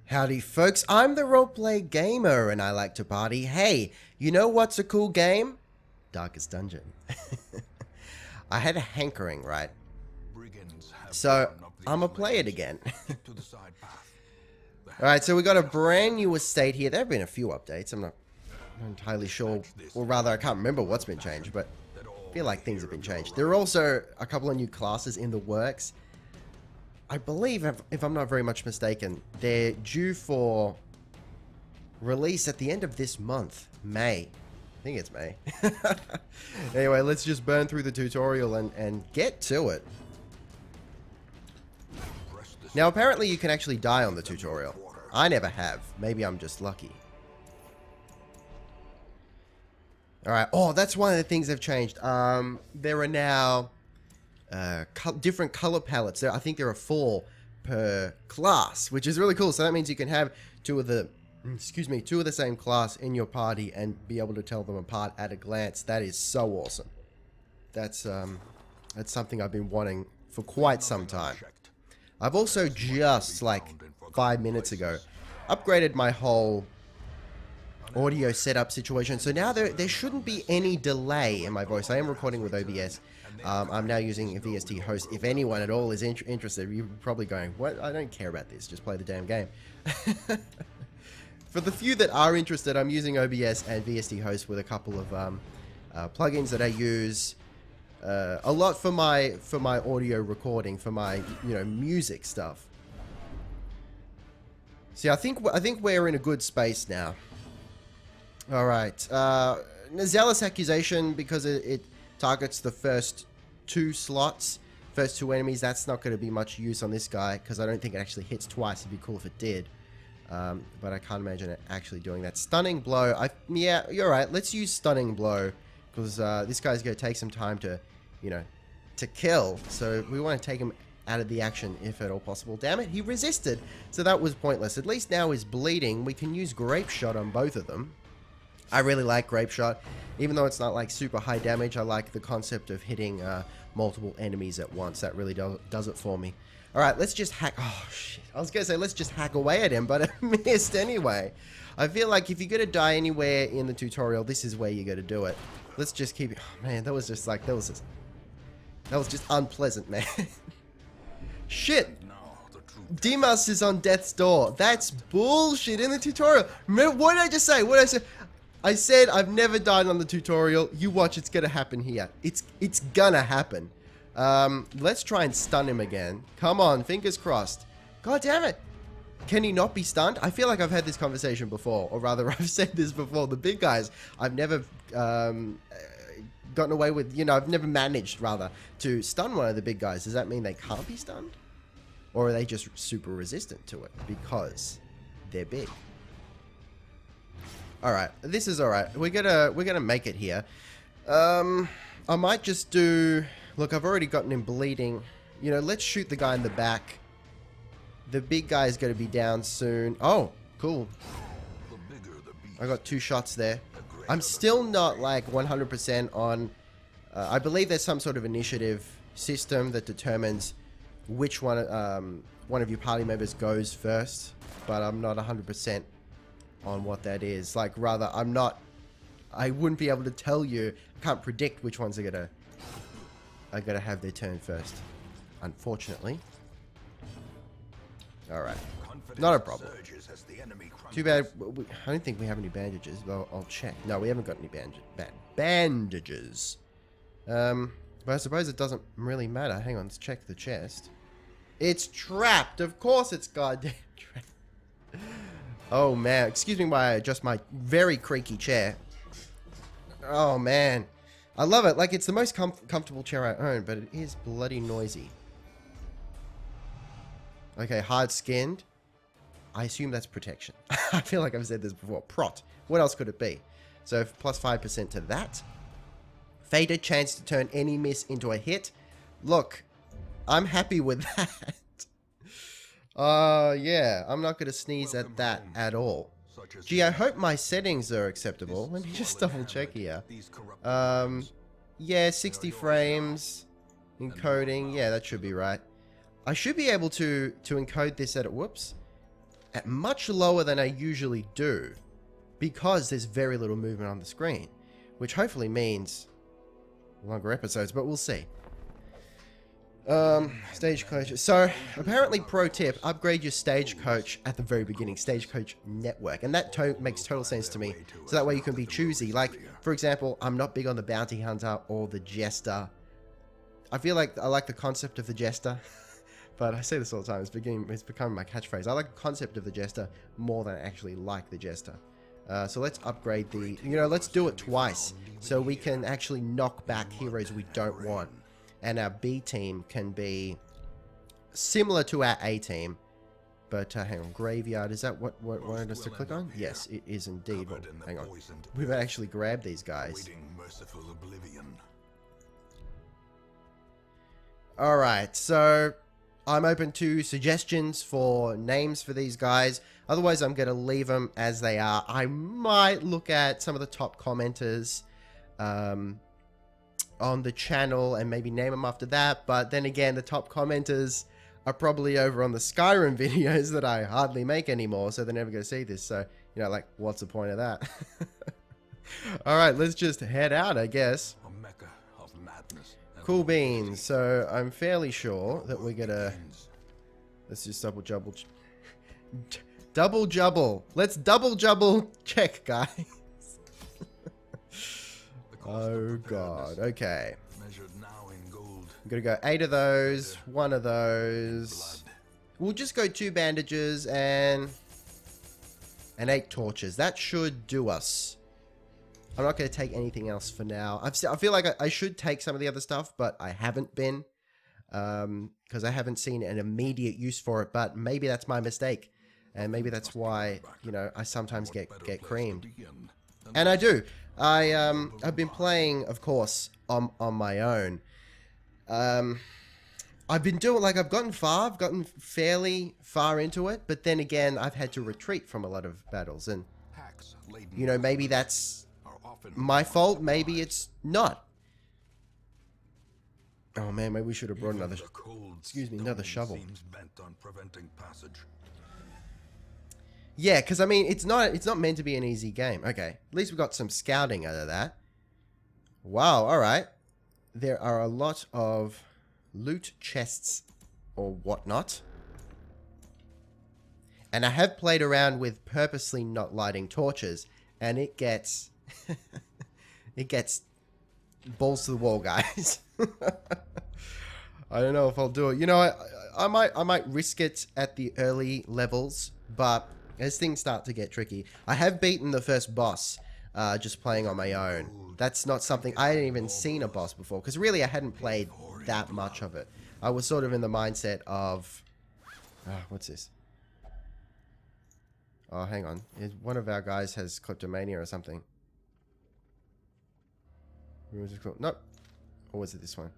Howdy folks, I'm the Roleplay Gamer and I like to party. Hey, you know what's a cool game? Darkest Dungeon. I had a hankering, right? So, I'm gonna play it again. Alright, so we got a brand new estate here. There have been a few updates, I'm not entirely sure, or rather I can't remember what's been changed, but I feel like things have been changed. There are also a couple of new classes in the works. I believe, if I'm not very much mistaken, they're due for release at the end of this month, May. I think it's May. Anyway, let's just burn through the tutorial and get to it. Now, apparently you can actually die on the tutorial. I never have. Maybe I'm just lucky. Alright, oh, that's one of the things they've changed. There are now different color palettes. I think there are 4 per class, which is really cool. So that means you can have two of the same class in your party and be able to tell them apart at a glance. That is so awesome. That's something I've been wanting for quite some time. I've also just like 5 minutes ago upgraded my whole audio setup situation, so now there shouldn't be any delay in my voice. I am recording with OBS. I'm now using a VST host. If anyone at all is interested, you're probably going, what? I don't care about this, just play the damn game. For the few that are interested, I'm using OBS and VST host with a couple of plugins that I use a lot for my audio recording, for my music stuff. See, I think we're in a good space now. All right, zealous accusation, because it targets the first 2 slots, first 2 enemies. That's not going to be much use on this guy because I don't think it actually hits twice. It'd be cool if it did, but I can't imagine it actually doing that. Stunning blow. Yeah, you're right. Let's use stunning blow because this guy's going to take some time to, to kill. So we want to take him out of the action if at all possible. Damn it, he resisted. So that was pointless. At least now he's bleeding. We can use grape shot on both of them. I really like grape shot, even though it's not like super high damage. I like the concept of hitting multiple enemies at once. That really does it for me. All right, let's just hack. Oh shit! I was gonna say let's just hack away at him, but I missed anyway. I feel like if you're gonna die anywhere in the tutorial, this is where you got to do it. Let's just keep it. Oh, man, that was just unpleasant, man. Shit. Demas is on death's door. That's bullshit in the tutorial. Remember, what did I just say? What did I say? I said I've never died on the tutorial. You watch, it's gonna happen here. It's gonna happen. Let's try and stun him again. Come on, fingers crossed. God damn it. Can he not be stunned? I feel like I've had this conversation before, or rather I've said this before. The big guys, I've never gotten away with, I've never managed, rather, to stun one of the big guys. Does that mean they can't be stunned? Or are they just super resistant to it because they're big? Alright, this is alright. We're gonna make it here. I might just do... Look, I've already gotten him bleeding. Let's shoot the guy in the back. The big guy is going to be down soon. Oh, cool. I got 2 shots there. I'm still not like 100% on... I believe there's some sort of initiative system that determines which one of your party members goes first, but I'm not 100% on what that is. Like, rather, I wouldn't be able to tell you. I can't predict which ones are gonna have their turn first, unfortunately. All right, not a problem. Too bad. I don't think we have any bandages. Well, I'll check. No, we haven't got any bandages. But I suppose it doesn't really matter. Hang on, let's check the chest. It's trapped. Of course, it's goddamn trapped. Oh man, excuse me while I adjust my very creaky chair. Oh man, I love it. Like, it's the most comfortable chair I own, but it is bloody noisy. Okay, hard-skinned. I assume that's protection. I feel like I've said this before. Prot. What else could it be? So plus 5% to that. Fated chance to turn any miss into a hit. Look, I'm happy with that. Yeah, I'm not going to sneeze at that at all. Gee, I hope my settings are acceptable. Let me just double check here. Yeah, 60 frames. Encoding. Yeah, that should be right. I should be able to encode this at... Whoops. at much lower than I usually do because there's very little movement on the screen, which hopefully means longer episodes, but we'll see. Stagecoach. So, apparently, pro tip, upgrade your stagecoach at the very beginning. Stagecoach network. And that makes total sense to me. So that way you can be choosy. Like, for example, I'm not big on the bounty hunter or the jester. I feel like I like the concept of the jester. But I say this all the time. It's becoming my catchphrase. I like the concept of the jester more than I actually like the jester. So let's upgrade the... let's do it twice. So we can actually knock back heroes we don't want. And our B team can be similar to our A team. But hang on, graveyard, is that what wanted us to click on? Yes, it is indeed. Well, hang on. We've actually grabbed these guys. Alright, so I'm open to suggestions for names for these guys. Otherwise, I'm going to leave them as they are. I might look at some of the top commenters on the channel and maybe name them after that, but then again, the top commenters are probably over on the Skyrim videos that I hardly make anymore, so they're never going to see this. So, like, what's the point of that? Alright, let's just head out, I guess. A mecca of madness. Cool beans. So, I'm fairly sure that we're gonna... Let's just double jubble. Let's double jubble check, guys. Oh god, okay. I'm gonna go 8 of those, 1 of those. We'll just go 2 bandages and 8 torches. That should do us. I'm not gonna take anything else for now. I feel like I should take some of the other stuff, but I haven't been. Because I haven't seen an immediate use for it, but maybe that's my mistake. And maybe that's why, I sometimes get creamed. And I do. I've been playing, of course, on my own. I've been doing, I've gotten fairly far into it, but then again, I've had to retreat from a lot of battles, and, maybe that's my fault, maybe it's not. Oh man, maybe we should have brought another, another shovel. Yeah, because I mean, it's not meant to be an easy game. Okay, at least we got some scouting out of that. Wow, alright. There are a lot of loot chests or whatnot. And I have played around with purposely not lighting torches, and it gets... it gets balls to the wall, guys. I don't know if I'll do it. I might risk it at the early levels, but... as things start to get tricky. I have beaten the first boss just playing on my own. That's not something... I hadn't even seen a boss before. Because really, I hadn't played that much of it. I was sort of in the mindset of... what's this? Oh, hang on. One of our guys has kleptomania or something. What was it called? Nope. Or was it this one?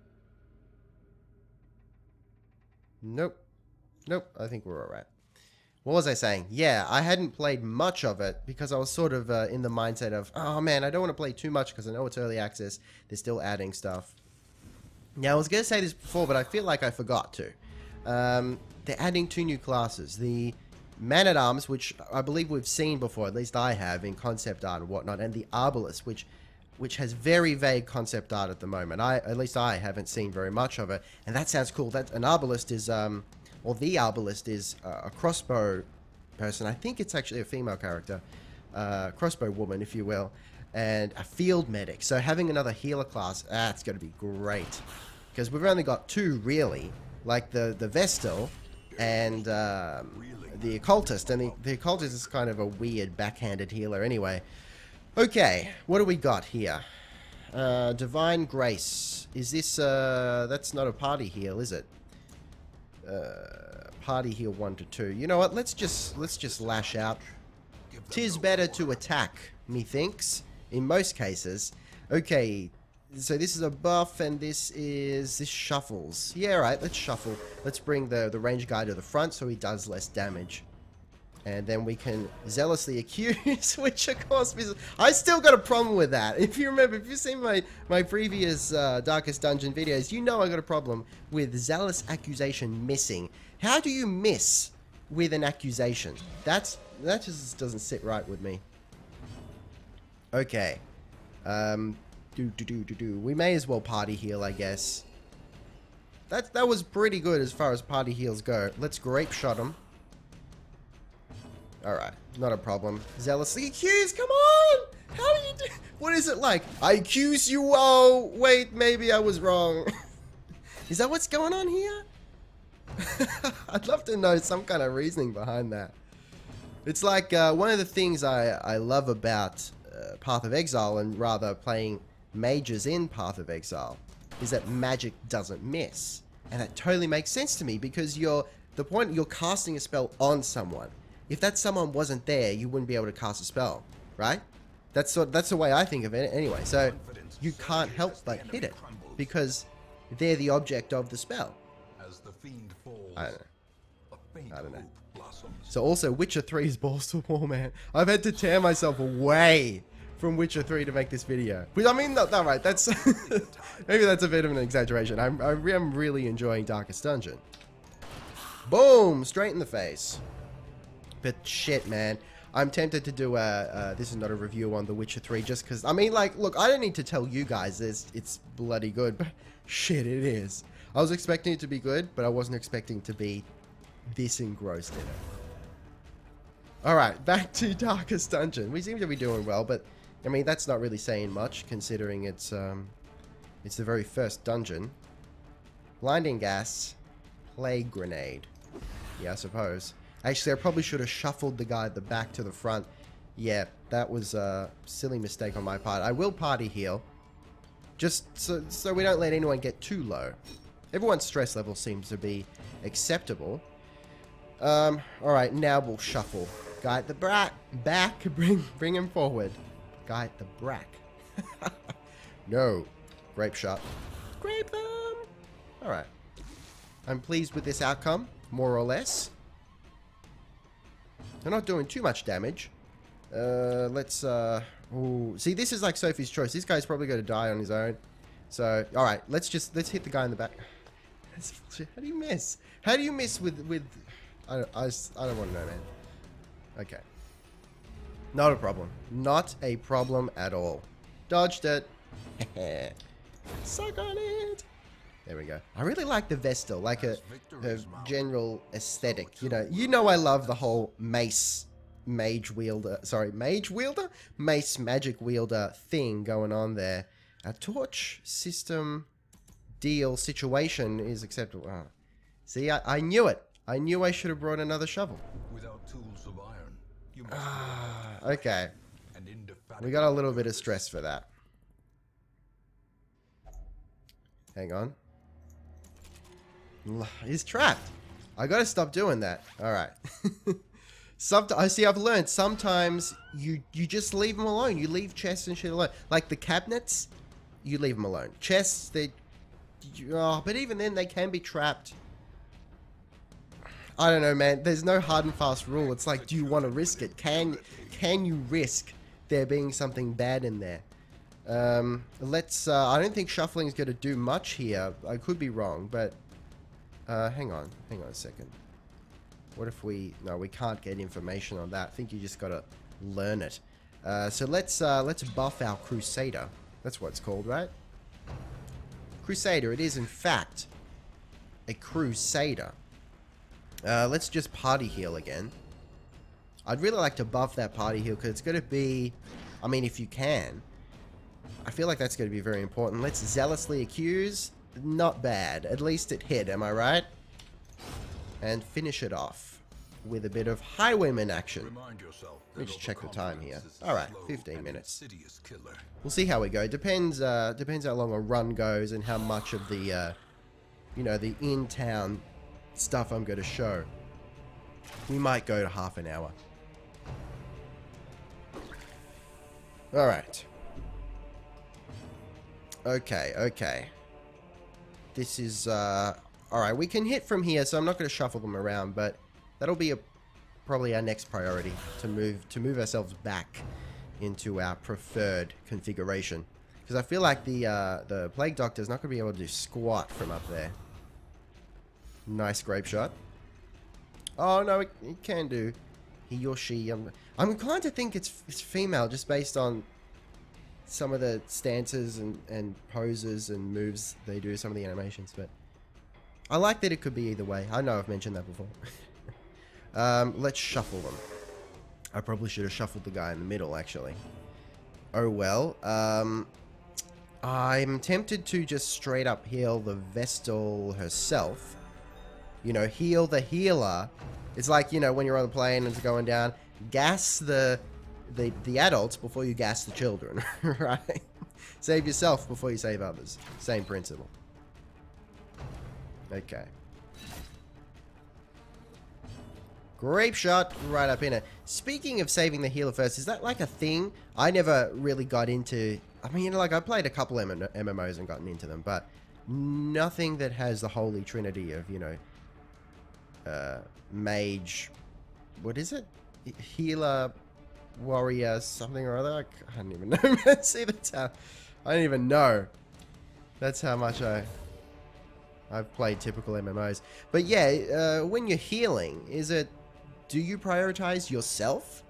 Nope. Nope. I think we're alright. What was I saying? Yeah, I hadn't played much of it because I was sort of in the mindset of, oh man, I don't want to play too much because I know it's early access. They're still adding stuff. Now, I was going to say this before, but I feel like I forgot to. They're adding 2 new classes. The Man-at-Arms, which I believe we've seen before, at least I have, in concept art and whatnot, and the Arbalist, which has very vague concept art at the moment. At least I haven't seen very much of it, and that sounds cool. An Arbalist is... or the Arbalist is a crossbow person. I think it's actually a female character. Crossbow woman, if you will. And a field medic. So having another healer class, that's going to be great. Because we've only got 2, really. Like the Vestal and the Occultist. And the Occultist is kind of a weird backhanded healer anyway. Okay, what do we got here? Divine Grace. Is this... that's not a party heal, is it? Party heal 1 to 2. You know what? Let's just lash out. 'Tis better to attack, methinks, in most cases. Okay, so this is a buff, and this shuffles. Yeah, right. Let's shuffle. Let's bring the range guy to the front so he does less damage, and then we can zealously accuse, which of course I still got a problem with that. If you remember, if you've seen my previous Darkest Dungeon videos, you know I got a problem with zealous accusation missing. How do you miss with an accusation. That just doesn't sit right with me. Okay. We may as well party heal, I guess. That was pretty good as far as party heals go. Let's grape shot him. Alright, not a problem. Zealously accused, come on! How do you do? What is it like? I accuse you, oh, wait, maybe I was wrong. Is that what's going on here? I'd love to know some kind of reasoning behind that. It's like one of the things I love about Path of Exile, and rather playing mages in Path of Exile, is that magic doesn't miss. And that totally makes sense to me, because you're casting a spell on someone. If that someone wasn't there, you wouldn't be able to cast a spell, right? That's the way I think of it anyway. So you can't help but hit it, because they're the object of the spell. I don't know. So also, Witcher 3's balls to the wall, man. I've had to tear myself away from Witcher 3 to make this video. But I mean, not right. That's maybe that's a bit of an exaggeration. I'm really enjoying Darkest Dungeon. Boom! Straight in the face. But shit, man. I'm tempted to do this is not a review on The Witcher 3 just because, I mean, like, look, I don't need to tell you guys it's bloody good, but shit, it is. I was expecting it to be good, but I wasn't expecting to be this engrossed in it. Alright, back to Darkest Dungeon. We seem to be doing well, but, I mean, that's not really saying much, considering it's the very first dungeon. Blinding gas, plague grenade. Yeah, I suppose. Actually, I probably should have shuffled the guy at the back to the front. Yeah, that was a silly mistake on my part. I will party heal, just so we don't let anyone get too low. Everyone's stress level seems to be acceptable. Alright, now we'll shuffle. Guy at the back, bring him forward. Guy at the back. No. Grape shot. Grape them! Alright. I'm pleased with this outcome, more or less. They're not doing too much damage. Let's, ooh. See, this is like Sophie's choice. This guy's probably going to die on his own. So, alright, let's hit the guy in the back. How do you miss? How do you miss with I don't want to know, man. Okay. Not a problem. Not a problem at all. Dodged it. Suck on it. There we go. I really like the Vestal, like a general aesthetic. You know I love the whole mace magic wielder thing going on there. A torch system deal situation is acceptable. Oh. See, I knew it. I knew I should have brought another shovel. Without tools of iron, you must okay. We got a little bit of stress for that. Hang on. He's trapped. I gotta stop doing that. Alright. I see, I've learned sometimes you just leave them alone. You leave chests and shit alone. Like the cabinets, you leave them alone. Chests, but even then they can be trapped. I don't know, man. There's no hard and fast rule. It's like, do you want to risk it? Can you risk there being something bad in there? I don't think shuffling is going to do much here. I could be wrong, but hang on a second. What if no, we can't get information on that. I think you just got to learn it. So let's buff our Crusader. That's what it's called, right? Crusader. It is in fact a Crusader. Let's just party heal again. I'd really like to buff that party heal because it's going to be, I mean, if you can, I feel like that's going to be very important. Let's zealously accuse. Not bad. At least it hit, am I right? And finish it off with a bit of highwayman action. Let me just check the time here. Alright, 15 minutes. We'll see how we go. Depends how long a run goes and how much of the, the in-town stuff I'm going to show. We might go to half an hour. Alright. Okay. This is, alright, we can hit from here, so I'm not going to shuffle them around, but that'll be probably our next priority, to move ourselves back into our preferred configuration. Because I feel like the Plague Doctor's not going to be able to do squat from up there. Nice grape shot. Oh, no, it can do. He or she. I'm inclined to think it's female just based on some of the stances and poses and moves they do, some of the animations, but I like that it could be either way. I know I've mentioned that before. Let's shuffle them. I probably should have shuffled the guy in the middle, actually. Oh well. I'm tempted to just straight up heal the Vestal herself. You know, heal the healer. It's like, you know, when you're on the plane and it's going down, gas the adults before you gas the children, right? Save yourself before you save others. Same principle. Okay. Grape shot right up in it. Speaking of saving the healer first, is that like a thing? I never really got into... I mean, you know, like I played a couple MMOs and gotten into them, but nothing that has the holy trinity of, you know, mage... What is it? Healer... warrior, something or other. I don't even know. See, that's how... I don't even know. That's how much I've played typical MMOs. But yeah, when you're healing, is it... Do you prioritize yourself?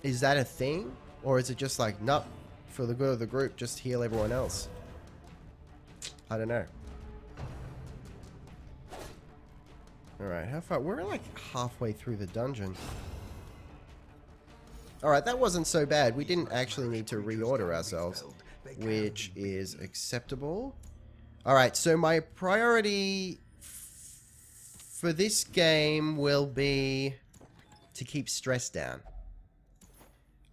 Is that a thing? Or is it just like, nope, for the good of the group, just heal everyone else? I don't know. Alright, how far? We're like halfway through the dungeon. Alright, that wasn't so bad. We didn't actually need to reorder ourselves, which is acceptable. Alright, so my priority for this game will be to keep stress down.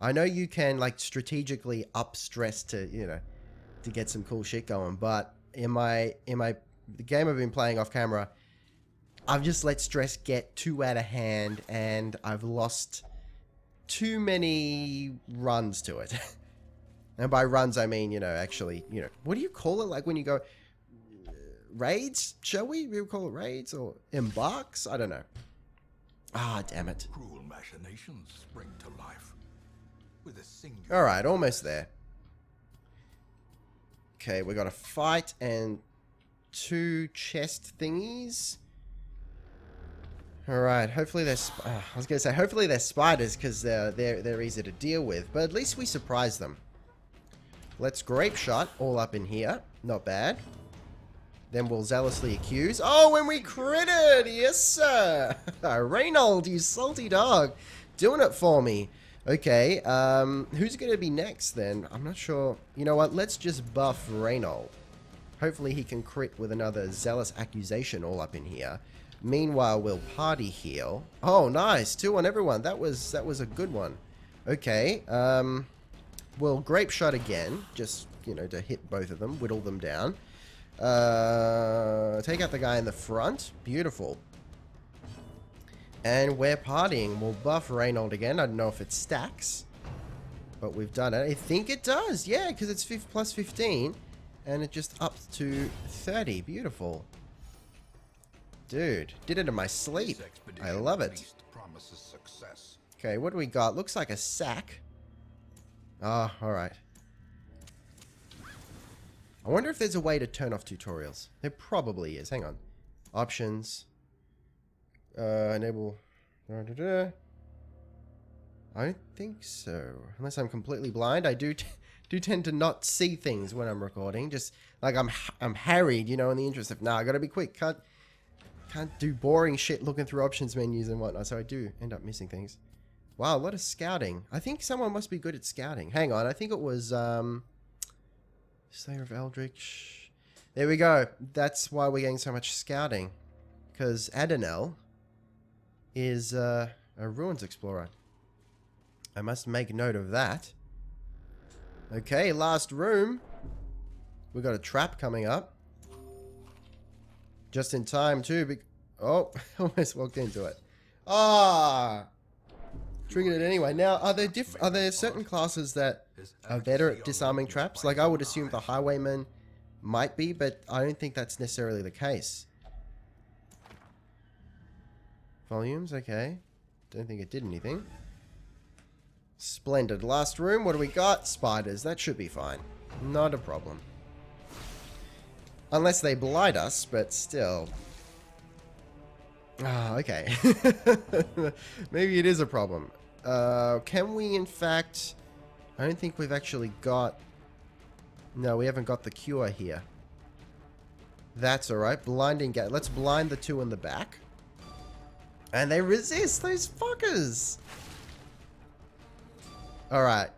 I know you can like strategically up stress to, you know, to get some cool shit going, but in the game I've been playing off camera, I've just let stress get too out of hand, and I've lost too many runs to it. And by runs, I mean, you know, actually, you know, what do you call it? Like when you go raids? Shall we? We call it raids or embarks? I don't know. Ah, damn it. Cruel machinations spring to life with a single... All right, almost there. Okay, we got a fight and 2 chest thingies. Alright, hopefully they're... I was going to say, hopefully they're spiders, because they're easy to deal with. But at least we surprise them. Let's grape shot all up in here. Not bad. Then we'll zealously accuse. Oh, and we critted! Yes, sir! Reynold, you salty dog. Doing it for me. Okay, who's going to be next, then? I'm not sure. You know what? Let's just buff Reynold. Hopefully he can crit with another zealous accusation all up in here. Meanwhile, we'll party heal. Oh, nice. 2 on everyone. That was a good one. Okay. We'll grape shot again. Just, you know, to hit both of them. Whittle them down. Take out the guy in the front. Beautiful. And we're partying. We'll buff Reynold again. I don't know if it stacks. But we've done it. I think it does. Yeah, because it's plus 15. And it just upped to 30. Beautiful. Dude, did it in my sleep. I love it. Okay, what do we got? Looks like a sack. Ah, alright. I wonder if there's a way to turn off tutorials. There probably is. Hang on. Options. Enable. I don't think so. Unless I'm completely blind. I do tend to not see things when I'm recording. Just like I'm harried, you know, in the interest of, nah, I gotta be quick. Can't do boring shit looking through options menus and whatnot, so I do end up missing things. Wow, a lot of scouting. I think someone must be good at scouting. Hang on, I think it was, Slayer of Eldritch. There we go. That's why we're getting so much scouting. Because Adenel is a ruins explorer. I must make note of that. Okay, last room. We got a trap coming up. Just in time, too. Oh, almost walked into it. Ah! Triggered it anyway. Now, are there certain classes that are better at disarming traps? Like, I would assume the highwayman might be, but I don't think that's necessarily the case. Volumes, okay. Don't think it did anything. Splendid. Last room, what do we got? Spiders. That should be fine. Not a problem. Unless they blight us, but still. Ah, okay. Maybe it is a problem. Can we, in fact... I don't think we've actually got... No, we haven't got the cure here. That's alright. Blinding gate. Let's blind the two in the back. And they resist, those fuckers! Alright.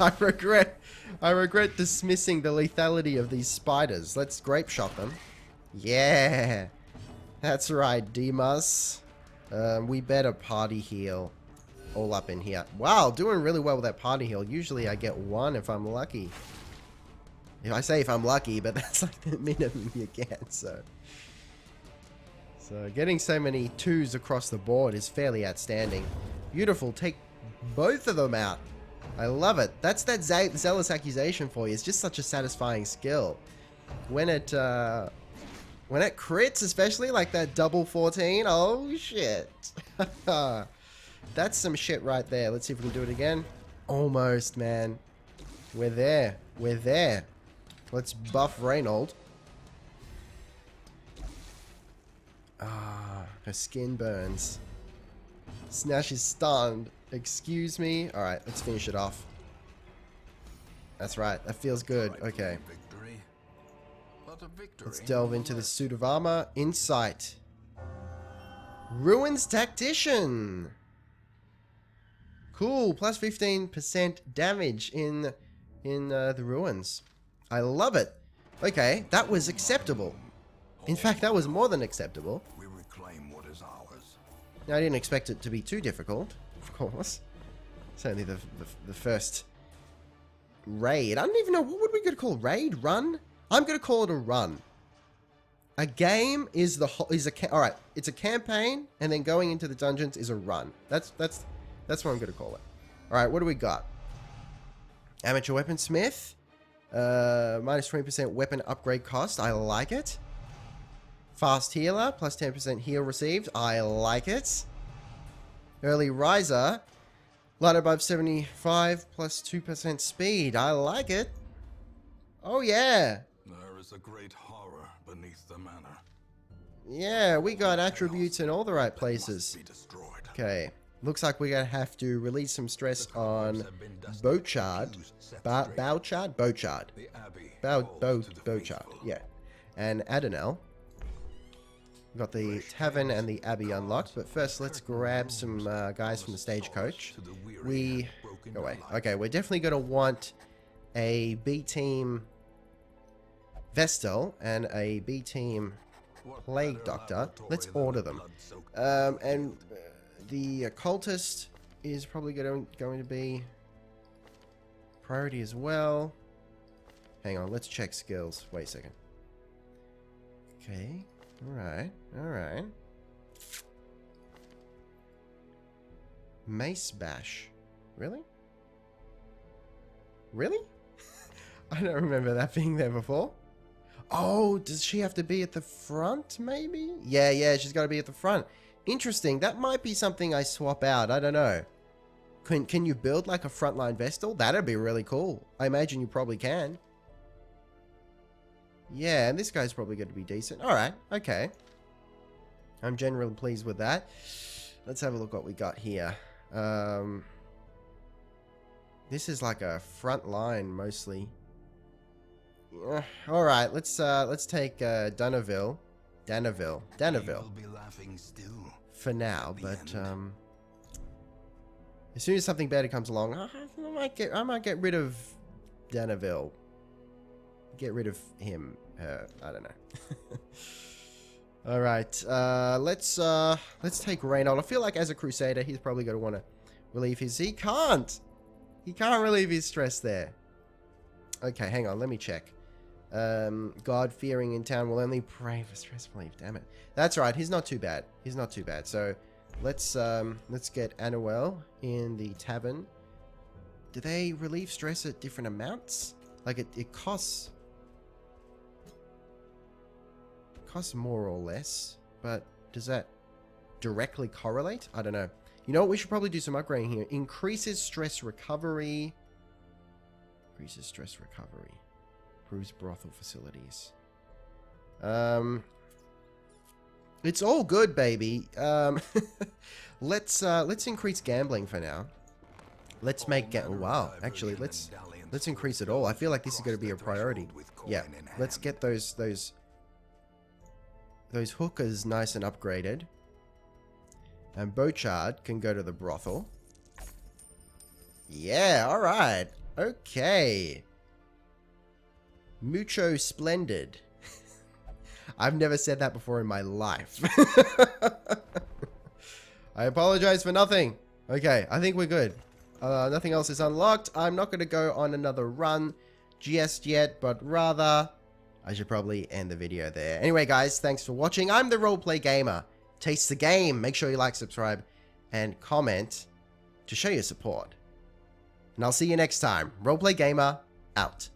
I regret dismissing the lethality of these spiders. Let's grape shot them. Yeah! That's right, Demas. We better party heal all up in here. Wow, doing really well with that party heal. Usually I get 1 if I'm lucky. If I say if I'm lucky, but that's like the minimum you get, so... So getting so many 2s across the board is fairly outstanding. Beautiful, take both of them out. I love it. That's that zealous accusation for you. It's just such a satisfying skill. When it crits, especially like that double 14, oh shit. That's some shit right there. Let's see if we can do it again. Almost, man. We're there. We're there. Let's buff Reynold. Ah, her skin burns. Now she's stunned. Excuse me. Alright, let's finish it off. That's right. That feels good. Okay. Let's delve into the suit of armor. Insight. Ruins Tactician. Cool. Plus 15% damage in the ruins. I love it. Okay, that was acceptable. In fact, that was more than acceptable. We reclaim what is ours. Now, I didn't expect it to be too difficult, of course. It's only the first raid. I don't even know, what would we gonna call raid? Run? I'm gonna call it a run. A game is all right. It's a campaign, and then going into the dungeons is a run. That's what I'm gonna call it. All right, what do we got? Amateur weaponsmith, minus 20% weapon upgrade cost. I like it. Fast healer, plus 10% heal received. I like it. Early riser, light above 75, plus 2% speed. I like it. Oh yeah. There is a great horror beneath the manor. Yeah, we got attributes in all the right places. Okay, looks like we're gonna have to release some stress on Bochard. Bouchard? Bochard. Bochard, yeah. And Adenel. We've got the tavern and the abbey unlocked, but first let's grab some guys from the stagecoach. Go away. Okay, we're definitely going to want a B-team Vestal and a B-team Plague Doctor. Let's order them. And the occultist is probably going to be priority as well. Hang on, let's check skills. Wait a second. Okay. Alright, alright. Mace Bash. Really? Really? I don't remember that being there before. Oh, does she have to be at the front, maybe? Yeah, she's got to be at the front. Interesting. That might be something I swap out. I don't know. Can you build like a frontline Vestal? That'd be really cool. I imagine you probably can. Yeah, and this guy's probably going to be decent. Alright, okay. I'm generally pleased with that. Let's have a look what we got here. This is like a front line, mostly. Alright, let's take Danaville. For now, but as soon as something better comes along, I might get rid of Danaville. Get rid of him. I don't know. All right. Let's take Reynold. I feel like as a Crusader, he's probably going to want to relieve his. He can't relieve his stress there. Okay, hang on. Let me check. God-fearing in town will only pray for stress relief. Damn it. That's right. He's not too bad. He's not too bad. So let's get Anuel in the tavern. Do they relieve stress at different amounts? Like it costs more or less, but does that directly correlate? I don't know. You know what? We should probably do some upgrading here. Increases stress recovery. Increases stress recovery. Improves brothel facilities. It's all good, baby. Let's increase gambling for now. Let's make wow. Actually, let's increase it all. I feel like this is going to be a priority. Yeah. Let's get those hookers nice and upgraded. And Bochard can go to the brothel. Yeah, all right. Okay. Mucho splendid. I've never said that before in my life. I apologize for nothing. Okay, I think we're good. Nothing else is unlocked. I'm not going to go on another run just yet, but rather, I should probably end the video there. Anyway, guys, thanks for watching. I'm the Roleplay Gamer. Taste the game. Make sure you like, subscribe, and comment to show your support. And I'll see you next time. Roleplay Gamer, out.